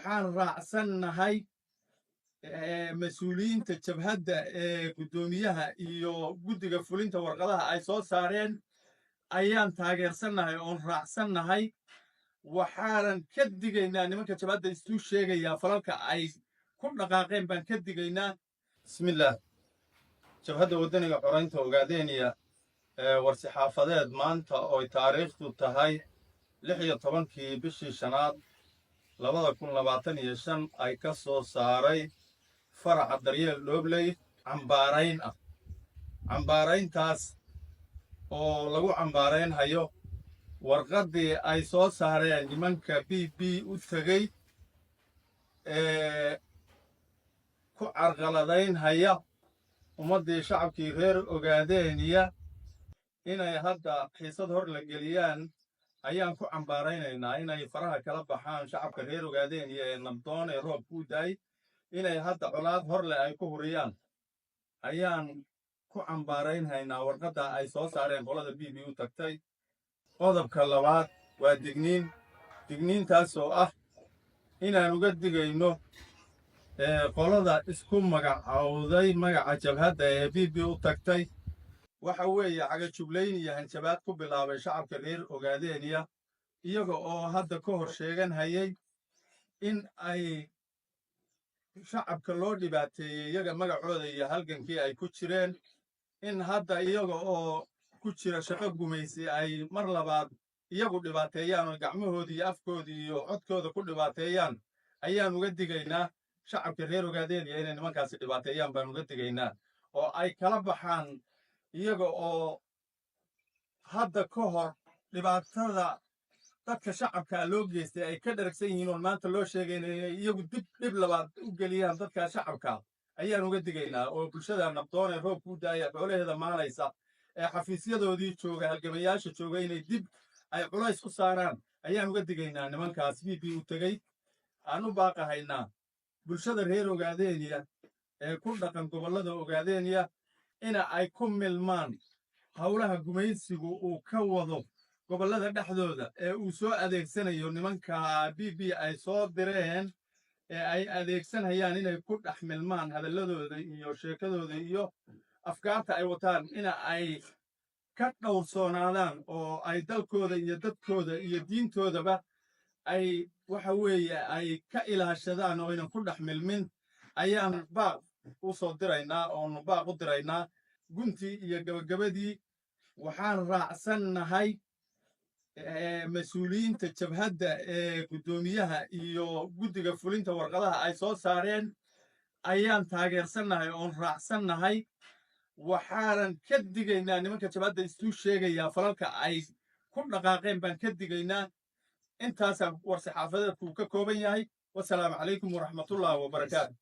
waxaan raacsannahay mas-uuliyiinta jabhadda ee guddoomiyaha iyo guddiga fulinta warqadaha ay soo saareen ayaan taageersannahay oon raacsannahay. waxaanan ka digaynaa nimanka jabhadda istuu sheegayaa falalka ay ku dhaqaaqeen baan ka digaynaa. bismillaah. jabhadda waddaniga xoraynta Ogaadeniya war-saxaafadeed maanta ooy taariikhdu tahay 16 bishii shanaad 2025 ay ka soo saaray faraca daryeel dhoobley cambaarayn ah. cambaarayntaas oo lagu cambaaraynhayo warqaddii ay soo saareen nimanka BB u tegey ku carqaladaynhaya ummaddii shacabkii reer Ogaadeniya inay hadda xiisad hor la geliyaan ayaan ku cambaaraynaynaa. inay faraha kala baxaan shacabka reer Ogaadeniya ee nabdoon ee roob ku daay inay hadda colaad horle ay ku huriyaan ayaan ku cambaaraynhaynaa warqadda ay soo saareen qolada BB u tagtay. qodobka labaad waa digniintaas oo ah inaan uga digayno qolada isku magacawday magaca jabhadda ee BB u tagtay. waxa weeye cagajuglayn iyo hanjabaad ku bilaabay shacabka reer Ogaadeniya iyaga oo hadda ka hor sheegan hayay in ay shacabka loo dhibaateeyey iyaga magacooda iyo halgankii ay ku jireen, in hadda iyaga oo ku jira shaqo gumaysi ay mar labaad iyagu dhibaateeyaan oo gacmahoodii iyo afkoodii iyo codkooda ku dhibaateeyaan ayaan uga digaynaa. shacabka reer Ogaadeniya inay nimankaasi dhibaateeyaan baan uga digaynaa oo ay kala baxaan iyaga oo hadda ka hor dhibaatada dadka shacabka loo geystay ay ka dharagsan yihiin oo maanta loo sheegay inay iyagu dhib labaad u geliyaan dadka shacabka ayaan uga digaynaa. oo bulshada nabdoon ee roob ku daaya xoolaheeda maalaysa ee xafiisyadoodii jooga halgamayaasha jooga inay dib ay culays ku saaraan ayaan uga digaynaa. nimankaas BB u tegey aan u baaqahaynaa bulshada reer Ogaadeniya ee ku dhaqan gobollada Ogaadeniya ina ay ku milmaan howlaha gumaysigu uu ka wado gobollada dhexdooda ee uu soo adeegsanayo nimanka BB ay soo direen ee ay adeegsanayaan inay ku dhex milmaan hadalladooda iyo sheekadooda iyo afkaarta ay wataan ina ay ka dhowrsoonaadaan oo ay dalkooda iyo dadkooda iyo diintoodaba ay waxa weeye ay ka ilaashadaan oo aynan ku dhex milmin ayaan baaq u soo diraynaa oonu baaq u diraynaa. guntii iyo gabagabadii waxaan raacsannahay mas-uuliyiinta jabhadda ee guddoomiyaha iyo guddiga fulinta warqadaha ay soo saareen ayaan taageersannahay oon raacsannahay. waxaanan ka digaynaa nimanka jabhadda istuu sheegayaa falalka ay ku dhaqaaqeen baan ka digaynaa. intaasaa war-saxaafadeedku ka kooban yahay. wasalaamu calaykum waraxmatullaahi wabarakaatu.